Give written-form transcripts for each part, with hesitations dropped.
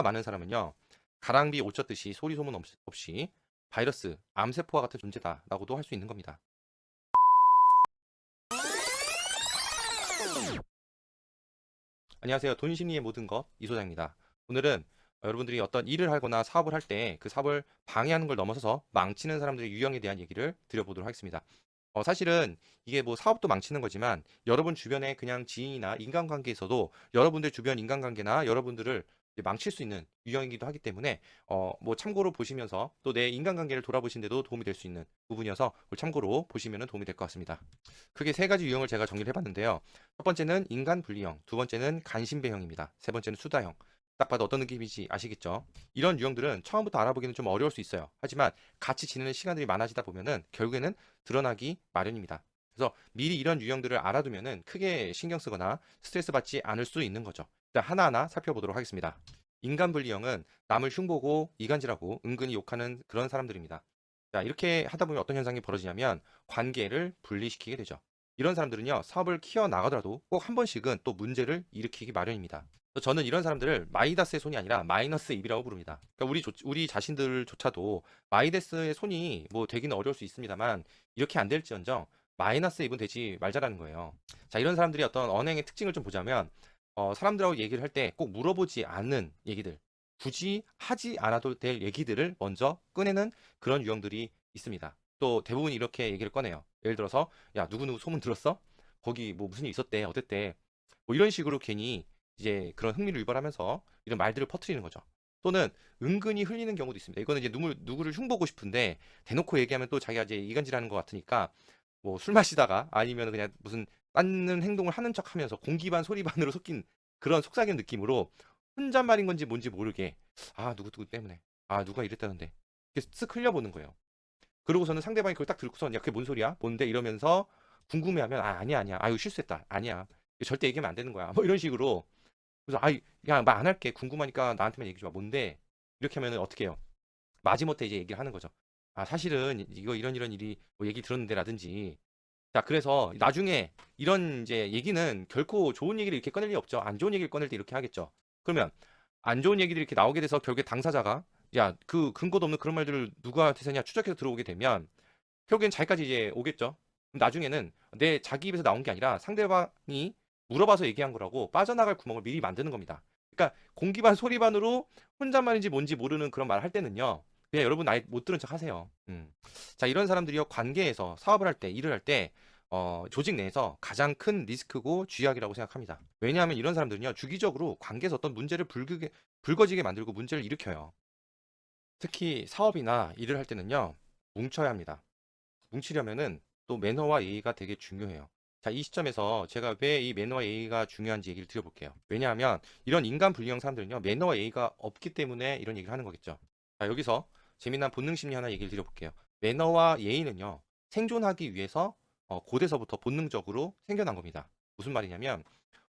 많은 사람은요, 가랑비 옷 젖듯이 소리 소문 없이 바이러스, 암세포와 같은 존재다라고도 할 수 있는 겁니다. 안녕하세요. 돈심리의 모든 것 이소장입니다. 오늘은 여러분들이 어떤 일을 하거나 사업을 할 때 그 사업을 방해하는 걸 넘어서서 망치는 사람들의 유형에 대한 얘기를 드려보도록 하겠습니다. 사실은 이게 뭐 사업도 망치는 거지만 여러분 주변에 그냥 지인이나 인간관계에서도 여러분들 주변 인간관계나 여러분들을 이제 망칠 수 있는 유형이기도 하기 때문에 뭐 참고로 보시면서 또 내 인간관계를 돌아보신 데도 도움이 될 수 있는 부분이어서 그걸 참고로 보시면 도움이 될 것 같습니다. 크게 세 가지 유형을 제가 정리를 해봤는데요. 첫 번째는 인간 분리형, 두 번째는 간신배형입니다. 세 번째는 수다형. 딱 봐도 어떤 느낌인지 아시겠죠? 이런 유형들은 처음부터 알아보기는 좀 어려울 수 있어요. 하지만 같이 지내는 시간들이 많아지다 보면은 결국에는 드러나기 마련입니다. 그래서 미리 이런 유형들을 알아두면은 크게 신경 쓰거나 스트레스 받지 않을 수 있는 거죠. 일단 하나하나 살펴보도록 하겠습니다. 인간 분리형은 남을 흉보고 이간질하고 은근히 욕하는 그런 사람들입니다. 자, 이렇게 하다 보면 어떤 현상이 벌어지냐면 관계를 분리시키게 되죠. 이런 사람들은요, 사업을 키워 나가더라도 꼭 한 번씩은 또 문제를 일으키기 마련입니다. 그래서 저는 이런 사람들을 마이다스의 손이 아니라 마이너스 입이라고 부릅니다. 그러니까 우리 자신들조차도 마이다스의 손이 뭐 되기는 어려울 수 있습니다만 이렇게 안 될지언정 마이너스 입은 되지 말자라는 거예요. 자, 이런 사람들이 어떤 언행의 특징을 좀 보자면 사람들하고 얘기를 할 때 꼭 물어보지 않는 얘기들, 굳이 하지 않아도 될 얘기들을 먼저 꺼내는 그런 유형들이 있습니다. 또 대부분 이렇게 얘기를 꺼내요. 예를 들어서 야 누구누구 소문 들었어? 거기 뭐 무슨 일 있었대 어땠대 뭐 이런 식으로 괜히 이제 그런 흥미를 유발하면서 이런 말들을 퍼뜨리는 거죠. 또는 은근히 흘리는 경우도 있습니다. 이거는 이제 누구를 흉보고 싶은데 대놓고 얘기하면 또 자기가 이제 이간질하는 것 같으니까 뭐 술 마시다가 아니면 그냥 무슨 딴는 행동을 하는 척 하면서 공기 반 소리 반으로 섞인 그런 속삭이는 느낌으로 혼잣말인 건지 뭔지 모르게 아 누구 때문에 아 누가 이랬다는데 이렇게 쓱 흘려보는 거예요. 그러고서는 상대방이 그걸 딱 듣고서 야 그게 뭔 소리야? 뭔데? 이러면서 궁금해하면 아니야 아 이거 실수했다 아니야 이거 절대 얘기하면 안 되는 거야 뭐 이런 식으로 그래서 아 그냥 말 안 할게 궁금하니까 나한테만 얘기 좀 마 뭔데? 이렇게 하면은 어떻게 해요? 마지못해 이제 얘기를 하는 거죠. 아 사실은 이거 이런 일이 뭐 얘기 들었는데라든지 자 그래서 나중에 이런 이제 얘기는 결코 좋은 얘기를 이렇게 꺼낼 리 없죠. 안 좋은 얘기를 꺼낼 때 이렇게 하겠죠. 그러면 안 좋은 얘기들이 이렇게 나오게 돼서 결국에 당사자가 야 그 근거도 없는 그런 말들을 누구한테 냐 추적해서 들어오게 되면 결국엔 자기까지 이제 오겠죠. 그럼 나중에는 내 자기 입에서 나온 게 아니라 상대방이 물어봐서 얘기한 거라고 빠져나갈 구멍을 미리 만드는 겁니다. 그러니까 공기 반 소리 반으로 혼잣말인지 뭔지 모르는 그런 말을 할 때는요. 그냥 여러분 아예 못 들은 척 하세요. 자, 이런 사람들이요. 관계에서 사업을 할 때, 일을 할 때 조직 내에서 가장 큰 리스크고 쥐약이라고 생각합니다. 왜냐하면 이런 사람들은요. 주기적으로 관계에서 어떤 문제를 불거지게 만들고 문제를 일으켜요. 특히 사업이나 일을 할 때는요. 뭉쳐야 합니다. 뭉치려면은 또 매너와 예의가 되게 중요해요. 자, 이 시점에서 제가 왜 이 매너와 예의가 중요한지 얘기를 드려볼게요. 왜냐하면 이런 인간 불리형 사람들은요, 매너와 예의가 없기 때문에 이런 얘기를 하는 거겠죠. 자, 여기서 재미난 본능 심리 하나 얘기를 드려볼게요. 매너와 예의는요, 생존하기 위해서 고대서부터 본능적으로 생겨난 겁니다. 무슨 말이냐면,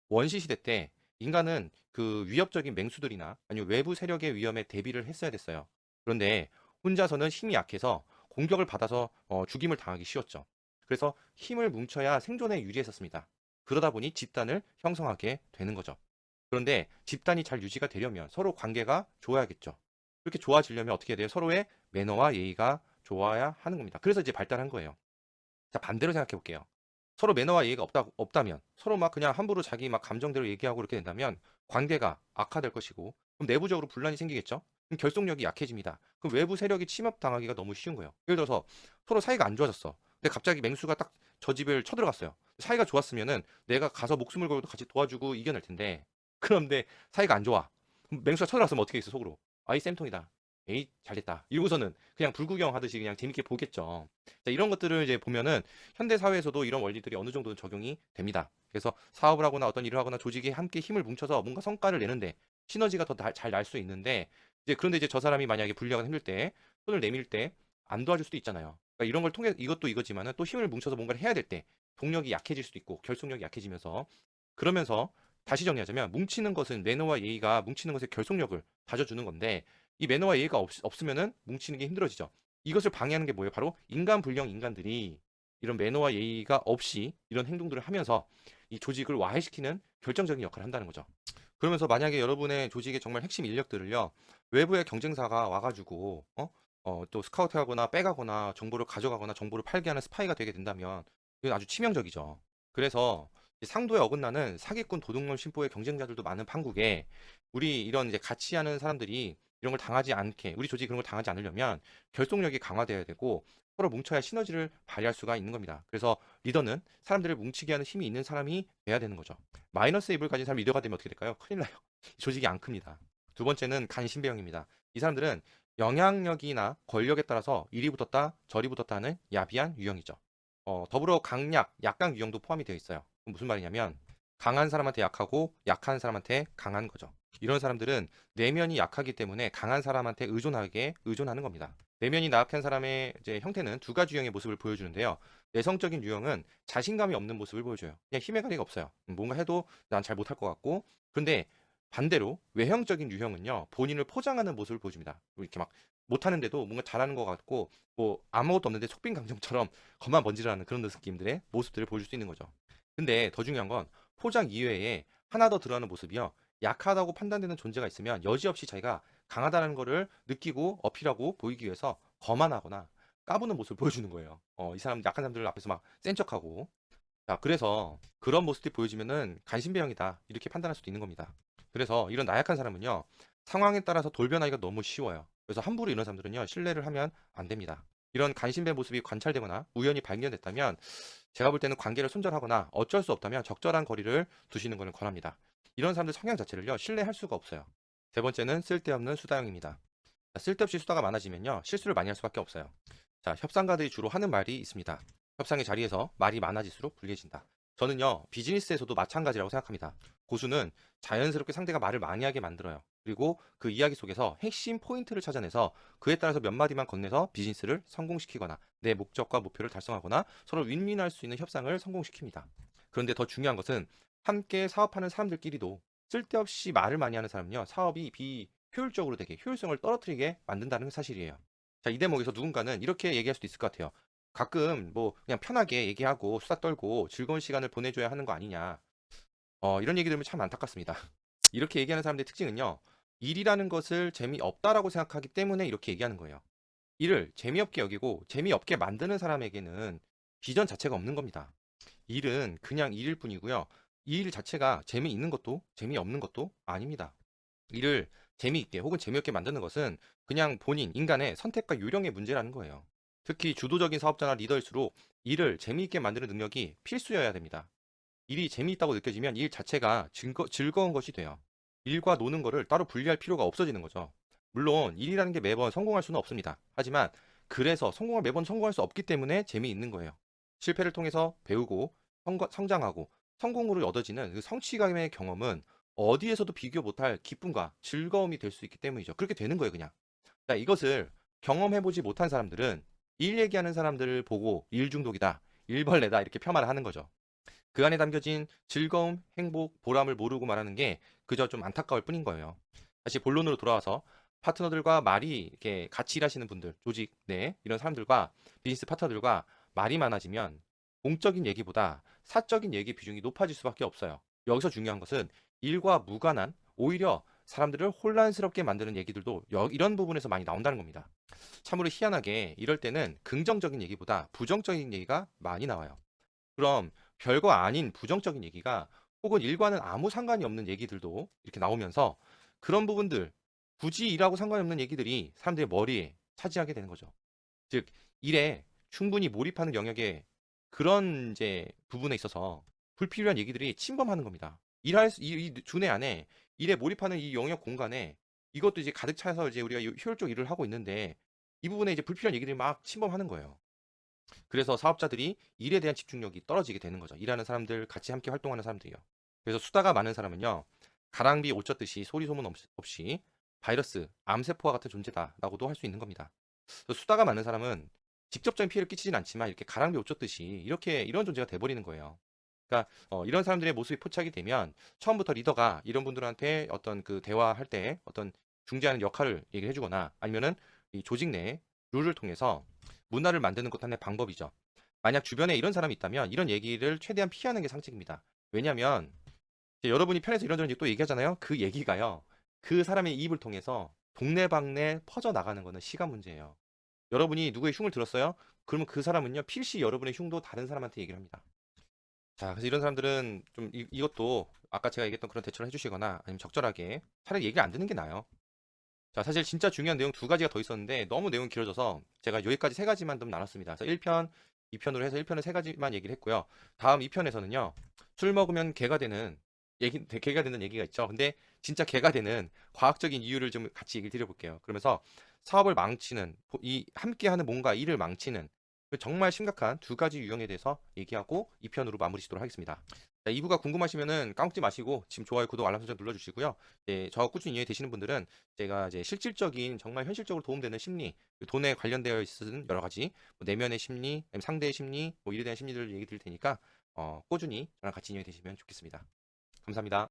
원시 시대 때 인간은 그 위협적인 맹수들이나 아니면 외부 세력의 위험에 대비를 했어야 됐어요. 그런데 혼자서는 힘이 약해서 공격을 받아서 죽임을 당하기 쉬웠죠. 그래서 힘을 뭉쳐야 생존에 유리했었습니다. 그러다 보니 집단을 형성하게 되는 거죠. 그런데 집단이 잘 유지가 되려면 서로 관계가 좋아야겠죠. 그렇게 좋아지려면 어떻게 해야 돼요? 서로의 매너와 예의가 좋아야 하는 겁니다. 그래서 이제 발달한 거예요. 자, 반대로 생각해 볼게요. 서로 매너와 예의가 없다면 서로 막 그냥 함부로 자기 막 감정대로 얘기하고 그렇게 된다면 관계가 악화될 것이고 그럼 내부적으로 분란이 생기겠죠? 그럼 결속력이 약해집니다. 그럼 외부 세력이 침입당하기가 너무 쉬운 거예요. 예를 들어서 서로 사이가 안 좋아졌어. 근데 갑자기 맹수가 딱 저 집을 쳐들어갔어요. 사이가 좋았으면은 내가 가서 목숨을 걸고도 같이 도와주고 이겨낼 텐데 그런데 사이가 안 좋아. 그럼 맹수가 쳐들어갔으면 어떻게 했어 속으로? 아이 쌤통이다. 에이 잘됐다. 이러고서는 그냥 불구경 하듯이 그냥 재밌게 보겠죠. 자, 이런 것들을 이제 보면은 현대 사회에서도 이런 원리들이 어느 정도는 적용이 됩니다. 그래서 사업을 하거나 어떤 일을 하거나 조직이 함께 힘을 뭉쳐서 뭔가 성과를 내는데 시너지가 더 잘 날 수 있는데 이제 그런데 이제 저 사람이 만약에 분리하가 힘들 때 손을 내밀 때 안 도와줄 수도 있잖아요. 그러니까 이런 걸 통해 이것도 이거지만은 또 힘을 뭉쳐서 뭔가를 해야 될 때 동력이 약해질 수도 있고 결속력이 약해지면서 그러면서 다시 정리하자면 뭉치는 것은 매너와 예의가 뭉치는 것의 결속력을 다져주는 건데 이 매너와 예의가 없으면은 뭉치는 게 힘들어지죠. 이것을 방해하는 게 뭐예요? 바로 인간 불량 인간들이 이런 매너와 예의가 없이 이런 행동들을 하면서 이 조직을 와해시키는 결정적인 역할을 한다는 거죠. 그러면서 만약에 여러분의 조직의 정말 핵심 인력들을요, 외부의 경쟁사가 와가지고, 또 스카우트하거나 빼가거나 정보를 가져가거나 정보를 팔게 하는 스파이가 되게 된다면, 이건 아주 치명적이죠. 그래서 이 상도에 어긋나는 사기꾼 도둑놈 심보의 경쟁자들도 많은 판국에, 우리 이런 이제 같이 하는 사람들이 이런 걸 당하지 않게, 우리 조직이 그런 걸 당하지 않으려면 결속력이 강화되어야 되고, 서로 뭉쳐야 시너지를 발휘할 수가 있는 겁니다. 그래서 리더는 사람들을 뭉치게 하는 힘이 있는 사람이 돼야 되는 거죠. 마이너스 입을 가진 사람이 리더가 되면 어떻게 될까요? 큰일 나요. 조직이 안 큽니다. 두 번째는 간신배형입니다. 이 사람들은 영향력이나 권력에 따라서 이리 붙었다 저리 붙었다 하는 야비한 유형이죠. 더불어 강약, 약강 유형도 포함이 되어 있어요. 그럼 무슨 말이냐면 강한 사람한테 약하고 약한 사람한테 강한 거죠. 이런 사람들은 내면이 약하기 때문에 강한 사람한테 의존하는 겁니다. 내면이 나약한 사람의 이제 형태는 두 가지 유형의 모습을 보여주는데요. 내성적인 유형은 자신감이 없는 모습을 보여줘요. 그냥 힘의 가리가 없어요. 뭔가 해도 난 잘 못할 것 같고. 그런데 반대로 외형적인 유형은요, 본인을 포장하는 모습을 보여줍니다. 이렇게 막 못하는데도 뭔가 잘하는 것 같고, 뭐 아무것도 없는데 속빈강정처럼 겉만 번지르하는 그런 느낌들의 모습들을 보여줄 수 있는 거죠. 근데 더 중요한 건 포장 이외에 하나 더 들어가는 모습이요. 약하다고 판단되는 존재가 있으면 여지없이 자기가 강하다는 거를 느끼고 어필하고 보이기 위해서 거만하거나 까부는 모습을 보여주는 거예요. 이 사람 약한 사람들 앞에서 막 센 척하고. 자, 그래서 그런 모습들이 보여지면은 간신배형이다 이렇게 판단할 수도 있는 겁니다. 그래서 이런 나약한 사람은요, 상황에 따라서 돌변하기가 너무 쉬워요. 그래서 함부로 이런 사람들은요, 신뢰를 하면 안 됩니다. 이런 간신배 모습이 관찰되거나 우연히 발견됐다면 제가 볼 때는 관계를 손절하거나 어쩔 수 없다면 적절한 거리를 두시는 것을 권합니다. 이런 사람들 성향 자체를요, 신뢰할 수가 없어요. 세 번째는 쓸데없는 수다형입니다. 쓸데없이 수다가 많아지면요, 실수를 많이 할 수밖에 없어요. 자, 협상가들이 주로 하는 말이 있습니다. 협상의 자리에서 말이 많아질수록 불리해진다. 저는요, 비즈니스에서도 마찬가지라고 생각합니다. 고수는 자연스럽게 상대가 말을 많이 하게 만들어요. 그리고 그 이야기 속에서 핵심 포인트를 찾아내서 그에 따라서 몇 마디만 건네서 비즈니스를 성공시키거나 내 목적과 목표를 달성하거나 서로 윈윈할 수 있는 협상을 성공시킵니다. 그런데 더 중요한 것은 함께 사업하는 사람들끼리도 쓸데없이 말을 많이 하는 사람은요, 사업이 비효율적으로 되게 효율성을 떨어뜨리게 만든다는 사실이에요. 자, 이 대목에서 누군가는 이렇게 얘기할 수도 있을 것 같아요. 가끔 뭐 그냥 편하게 얘기하고 수다 떨고 즐거운 시간을 보내줘야 하는 거 아니냐. 이런 얘기 들으면 참 안타깝습니다. 이렇게 얘기하는 사람들의 특징은요. 일이라는 것을 재미없다라고 생각하기 때문에 이렇게 얘기하는 거예요. 일을 재미없게 여기고 재미없게 만드는 사람에게는 비전 자체가 없는 겁니다. 일은 그냥 일일 뿐이고요. 이 일 자체가 재미있는 것도 재미없는 것도 아닙니다. 일을 재미있게 혹은 재미없게 만드는 것은 그냥 본인, 인간의 선택과 요령의 문제라는 거예요. 특히 주도적인 사업자나 리더일수록 일을 재미있게 만드는 능력이 필수여야 됩니다. 일이 재미있다고 느껴지면 일 자체가 즐거운 것이 돼요. 일과 노는 거를 따로 분리할 필요가 없어지는 거죠. 물론 일이라는 게 매번 성공할 수는 없습니다. 하지만 그래서 매번 성공할 수 없기 때문에 재미있는 거예요. 실패를 통해서 배우고 성장하고 성공으로 얻어지는 그 성취감의 경험은 어디에서도 비교 못할 기쁨과 즐거움이 될 수 있기 때문이죠. 그렇게 되는 거예요, 그냥. 자, 이것을 경험해보지 못한 사람들은 일 얘기하는 사람들을 보고 일 중독이다, 일벌레다 이렇게 폄하를 하는 거죠. 그 안에 담겨진 즐거움, 행복, 보람을 모르고 말하는 게 그저 좀 안타까울 뿐인 거예요. 다시 본론으로 돌아와서 파트너들과 말이 이렇게 같이 일하시는 분들, 조직 내 이런 사람들과 비즈니스 파트너들과 말이 많아지면 공적인 얘기보다 사적인 얘기 비중이 높아질 수밖에 없어요. 여기서 중요한 것은 일과 무관한 오히려 사람들을 혼란스럽게 만드는 얘기들도 이런 부분에서 많이 나온다는 겁니다. 참으로 희한하게 이럴 때는 긍정적인 얘기보다 부정적인 얘기가 많이 나와요. 그럼 별거 아닌 부정적인 얘기가 혹은 일과는 아무 상관이 없는 얘기들도 이렇게 나오면서 그런 부분들, 굳이 일하고 상관이 없는 얘기들이 사람들의 머리에 차지하게 되는 거죠. 즉, 일에 충분히 몰입하는 영역에 그런 이제 부분에 있어서 불필요한 얘기들이 침범하는 겁니다. 이 두뇌 안에 일에 몰입하는 이 영역 공간에 이것도 이제 가득 차서 이제 우리가 효율적 일을 하고 있는데 이 부분에 이제 불필요한 얘기들이 막 침범하는 거예요. 그래서 사업자들이 일에 대한 집중력이 떨어지게 되는 거죠. 일하는 사람들, 같이 함께 활동하는 사람들이요. 그래서 수다가 많은 사람은요, 가랑비 옷 젖듯이 소리 소문 없이 바이러스, 암세포와 같은 존재다라고도 할 수 있는 겁니다. 그래서 수다가 많은 사람은 직접적인 피해를 끼치진 않지만 이렇게 가랑비 옷 젖듯이 이런 존재가 돼버리는 거예요. 그러니까 이런 사람들의 모습이 포착이 되면 처음부터 리더가 이런 분들한테 어떤 그 대화할 때 어떤 중재하는 역할을 얘기를 해주거나 아니면은 이 조직 내 룰을 통해서 문화를 만드는 것도 하나의 방법이죠. 만약 주변에 이런 사람이 있다면 이런 얘기를 최대한 피하는 게 상책입니다. 왜냐하면 이제 여러분이 편에서 이런저런 또 얘기하잖아요. 그 얘기가요. 그 사람의 입을 통해서 동네방네 퍼져나가는 거는 시간 문제예요. 여러분이 누구의 흉을 들었어요? 그러면 그 사람은요, 필시 여러분의 흉도 다른 사람한테 얘기를 합니다. 자, 그래서 이런 사람들은 좀 이것도 아까 제가 얘기했던 그런 대처를 해주시거나 아니면 적절하게 차라리 얘기를 안 듣는 게 나아요. 자, 사실 진짜 중요한 내용 두 가지가 더 있었는데 너무 내용이 길어져서 제가 여기까지 세 가지만 좀 나눴습니다. 그래서 1편, 2편으로 해서 1편에 세 가지만 얘기를 했고요. 다음 2편에서는요. 술 먹으면 개가 되는 개가 되는 얘기가 있죠. 근데 진짜 개가 되는 과학적인 이유를 좀 같이 얘기를 드려볼게요. 그러면서 사업을 망치는 이 함께하는 뭔가 일을 망치는 그 정말 심각한 두 가지 유형에 대해서 얘기하고 2편으로 마무리 짓도록 하겠습니다. 자, 2부가 궁금하시면은 까먹지 마시고 지금 좋아요, 구독, 알람 설정 눌러주시고요. 저 꾸준히 이해 되시는 분들은 제가 이제 실질적인 정말 현실적으로 도움되는 심리, 그 돈에 관련되어 있는 여러 가지 뭐 내면의 심리, 아니면 상대의 심리, 뭐 일에 대한 심리들을 얘기 드릴 테니까 꾸준히 저랑 같이 이해 되시면 좋겠습니다. 감사합니다.